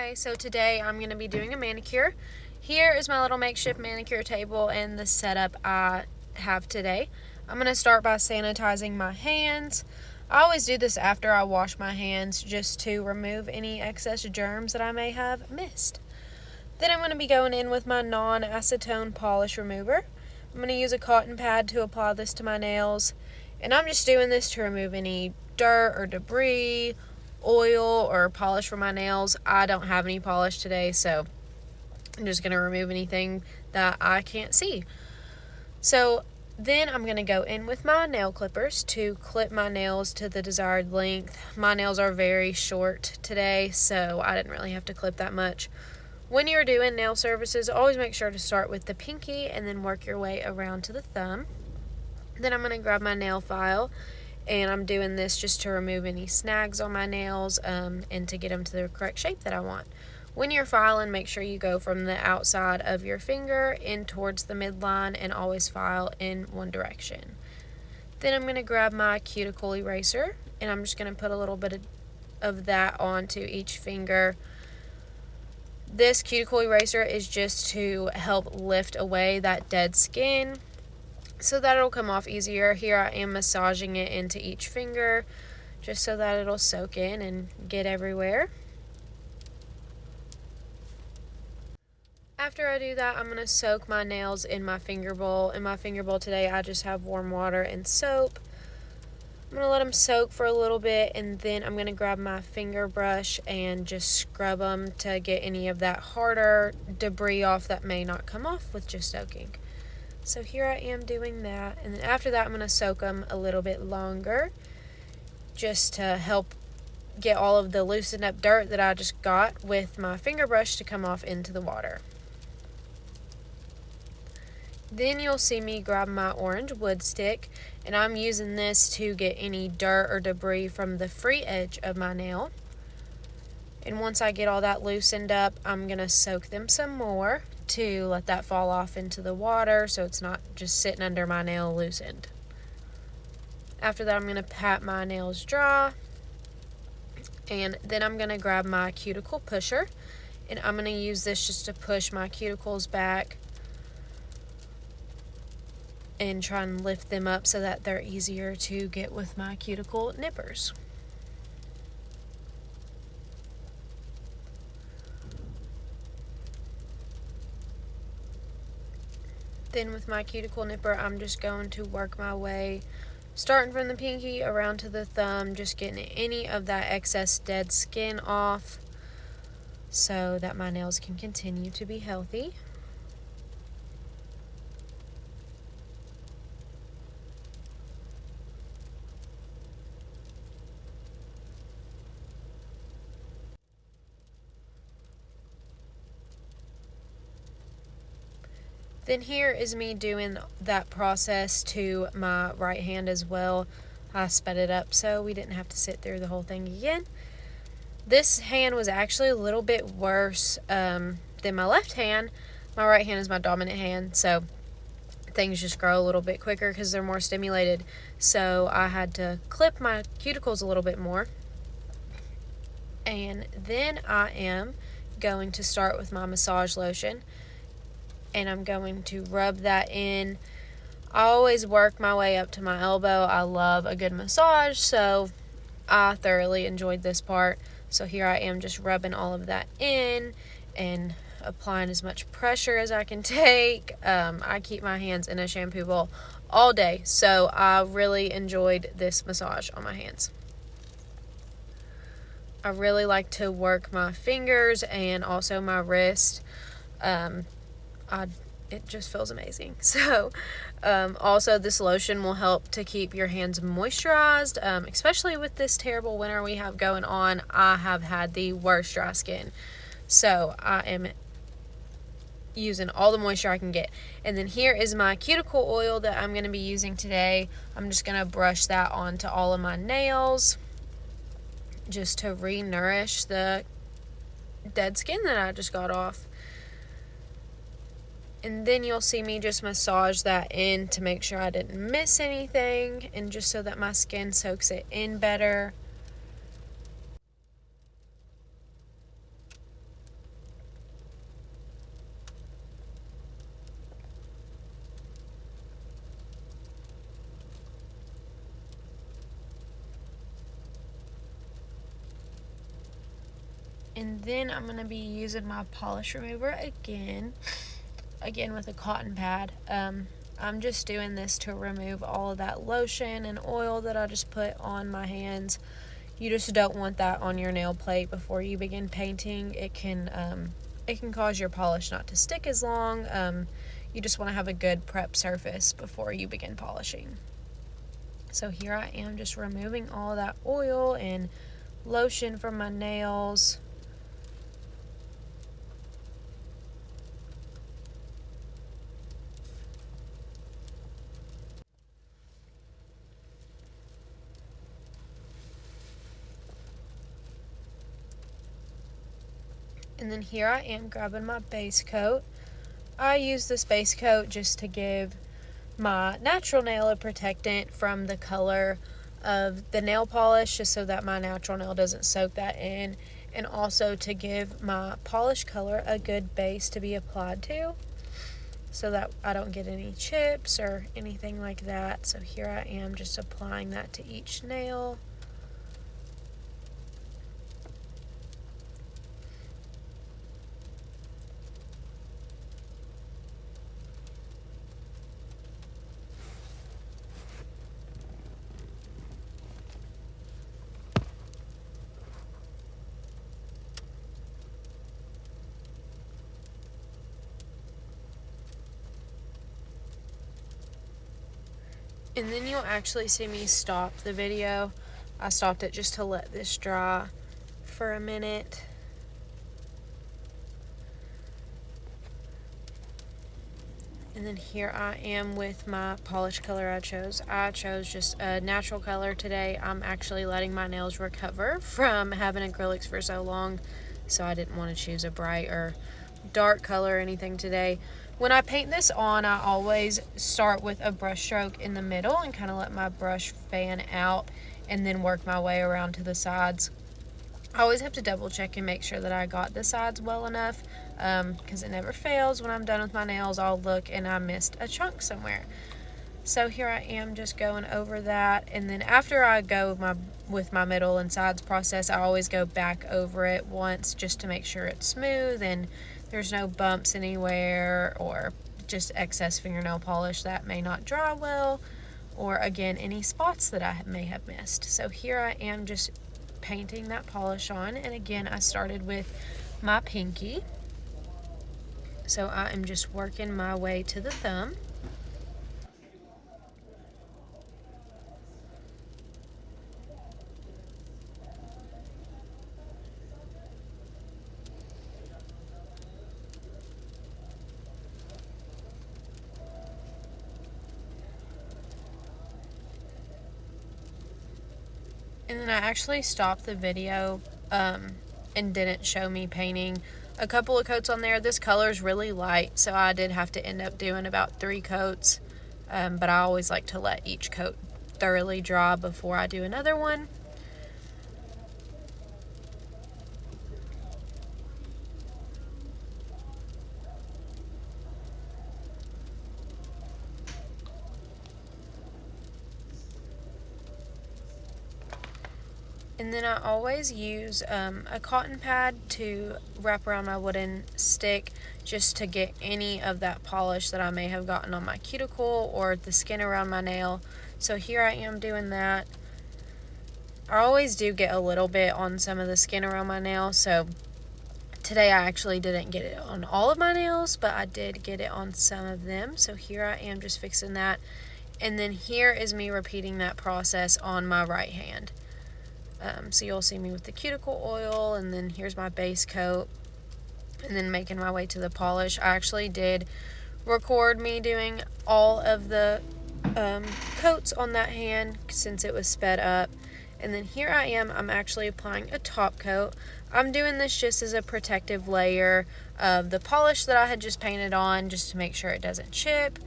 Hi, so today I'm going to be doing a manicure. Here is my little makeshift manicure table and the setup I have today. I'm going to start by sanitizing my hands. I always do this after I wash my hands just to remove any excess germs that I may have missed. Then I'm going to be going in with my non-acetone polish remover. I'm going to use a cotton pad to apply this to my nails, and I'm just doing this to remove any dirt or debris, oil or polish from my nails. I don't have any polish today, so I'm just going to remove anything that I can't see. So then I'm going to go in with my nail clippers to clip my nails to the desired length. My nails are very short today, so I didn't really have to clip that much. When you're doing nail services, always make sure to start with the pinky and then work your way around to the thumb. Then I'm going to grab my nail file, and I'm doing this just to remove any snags on my nails and to get them to the correct shape that I want. When you're filing, make sure you go from the outside of your finger in towards the midline and always file in one direction. Then I'm going to grab my cuticle eraser, and I'm just going to put a little bit of that onto each finger. This cuticle eraser is just to help lift away that dead skin so that it'll come off easier. Here I am massaging it into each finger just so that it'll soak in and get everywhere. After I do that, I'm going to soak my nails in my finger bowl. In my finger bowl today, I just have warm water and soap. I'm going to let them soak for a little bit, and then I'm going to grab my finger brush and just scrub them to get any of that harder debris off that may not come off with just soaking. So here I am doing that, and then after that I'm going to soak them a little bit longer just to help get all of the loosened up dirt that I just got with my finger brush to come off into the water. Then you'll see me grab my orange wood stick, and I'm using this to get any dirt or debris from the free edge of my nail. And once I get all that loosened up, I'm going to soak them some more to let that fall off into the water so it's not just sitting under my nail loosened. After that, I'm going to pat my nails dry, and then I'm going to grab my cuticle pusher, and I'm going to use this just to push my cuticles back and try and lift them up so that they're easier to get with my cuticle nippers. Then with my cuticle nipper, I'm just going to work my way, starting from the pinky around to the thumb, just getting any of that excess dead skin off so that my nails can continue to be healthy. Then here is me doing that process to my right hand as well. I sped it up so we didn't have to sit through the whole thing again. This hand was actually a little bit worse than my left hand. My right hand is my dominant hand, so things just grow a little bit quicker because they're more stimulated. So I had to clip my cuticles a little bit more. And then I am going to start with my massage lotion, and I'm going to rub that in. I always work my way up to my elbow. I love a good massage, so I thoroughly enjoyed this part. So here I am just rubbing all of that in and applying as much pressure as I can take. I keep my hands in a shampoo bowl all day, so I really enjoyed this massage on my hands. I really like to work my fingers and also my wrist. It just feels amazing. So also this lotion will help to keep your hands moisturized, especially with this terrible winter we have going on. I have had the worst dry skin, so I am using all the moisture I can get. And then here is my cuticle oil that I'm going to be using today. I'm just going to brush that onto all of my nails just to re-nourish the dead skin that I just got off. And then you'll see me just massage that in to make sure I didn't miss anything, and just so that my skin soaks it in better. And then I'm going to be using my polish remover again with a cotton pad. I'm just doing this to remove all of that lotion and oil that I just put on my hands. You just don't want that on your nail plate before you begin painting. It can cause your polish not to stick as long. You just want to have a good prep surface before you begin polishing. So here I am just removing all that oil and lotion from my nails. And then here I am grabbing my base coat. I use this base coat just to give my natural nail a protectant from the color of the nail polish, just so that my natural nail doesn't soak that in, and also to give my polish color a good base to be applied to, so that I don't get any chips or anything like that. So here I am just applying that to each nail. And then you'll actually see me stop the video. I stopped it just to let this dry for a minute. And then here I am with my polish color I chose. I chose just a natural color today. I'm actually letting my nails recover from having acrylics for so long, so I didn't want to choose a bright or dark color or anything today. When I paint this on, I always start with a brush stroke in the middle and kind of let my brush fan out and then work my way around to the sides. I always have to double check and make sure that I got the sides well enough, because it never fails. When I'm done with my nails, I'll look and I missed a chunk somewhere. So here I am just going over that, and then after I go with my middle and sides process, I always go back over it once just to make sure it's smooth and there's no bumps anywhere or just excess fingernail polish that may not dry well, or again any spots that I may have missed. So here I am just painting that polish on, and again I started with my pinky, so I am just working my way to the thumb. And then I actually stopped the video and didn't show me painting a couple of coats on there. This color is really light, so I did have to end up doing about 3 coats, but I always like to let each coat thoroughly dry before I do another one. And then I always use a cotton pad to wrap around my wooden stick just to get any of that polish that I may have gotten on my cuticle or the skin around my nail. So here I am doing that. I always do get a little bit on some of the skin around my nail, so today I actually didn't get it on all of my nails, but I did get it on some of them. So here I am just fixing that. And then here is me repeating that process on my right hand. So you'll see me with the cuticle oil, and then here's my base coat, and then making my way to the polish. I actually did record me doing all of the coats on that hand since it was sped up. And then here I am, I'm actually applying a top coat. I'm doing this just as a protective layer of the polish that I had just painted on, just to make sure it doesn't chip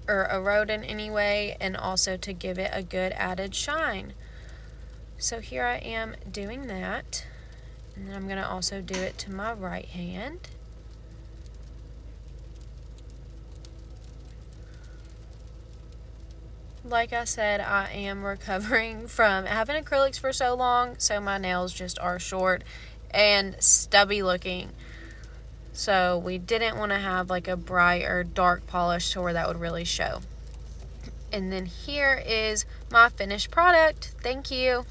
or erode in any way, and also to give it a good added shine. So here I am doing that, and then I'm going to also do it to my right hand. like I said, I am recovering from having acrylics for so long, so my nails just are short and stubby looking. So we didn't want to have like a bright or dark polish to where that would really show. And then here is my finished product. Thank you.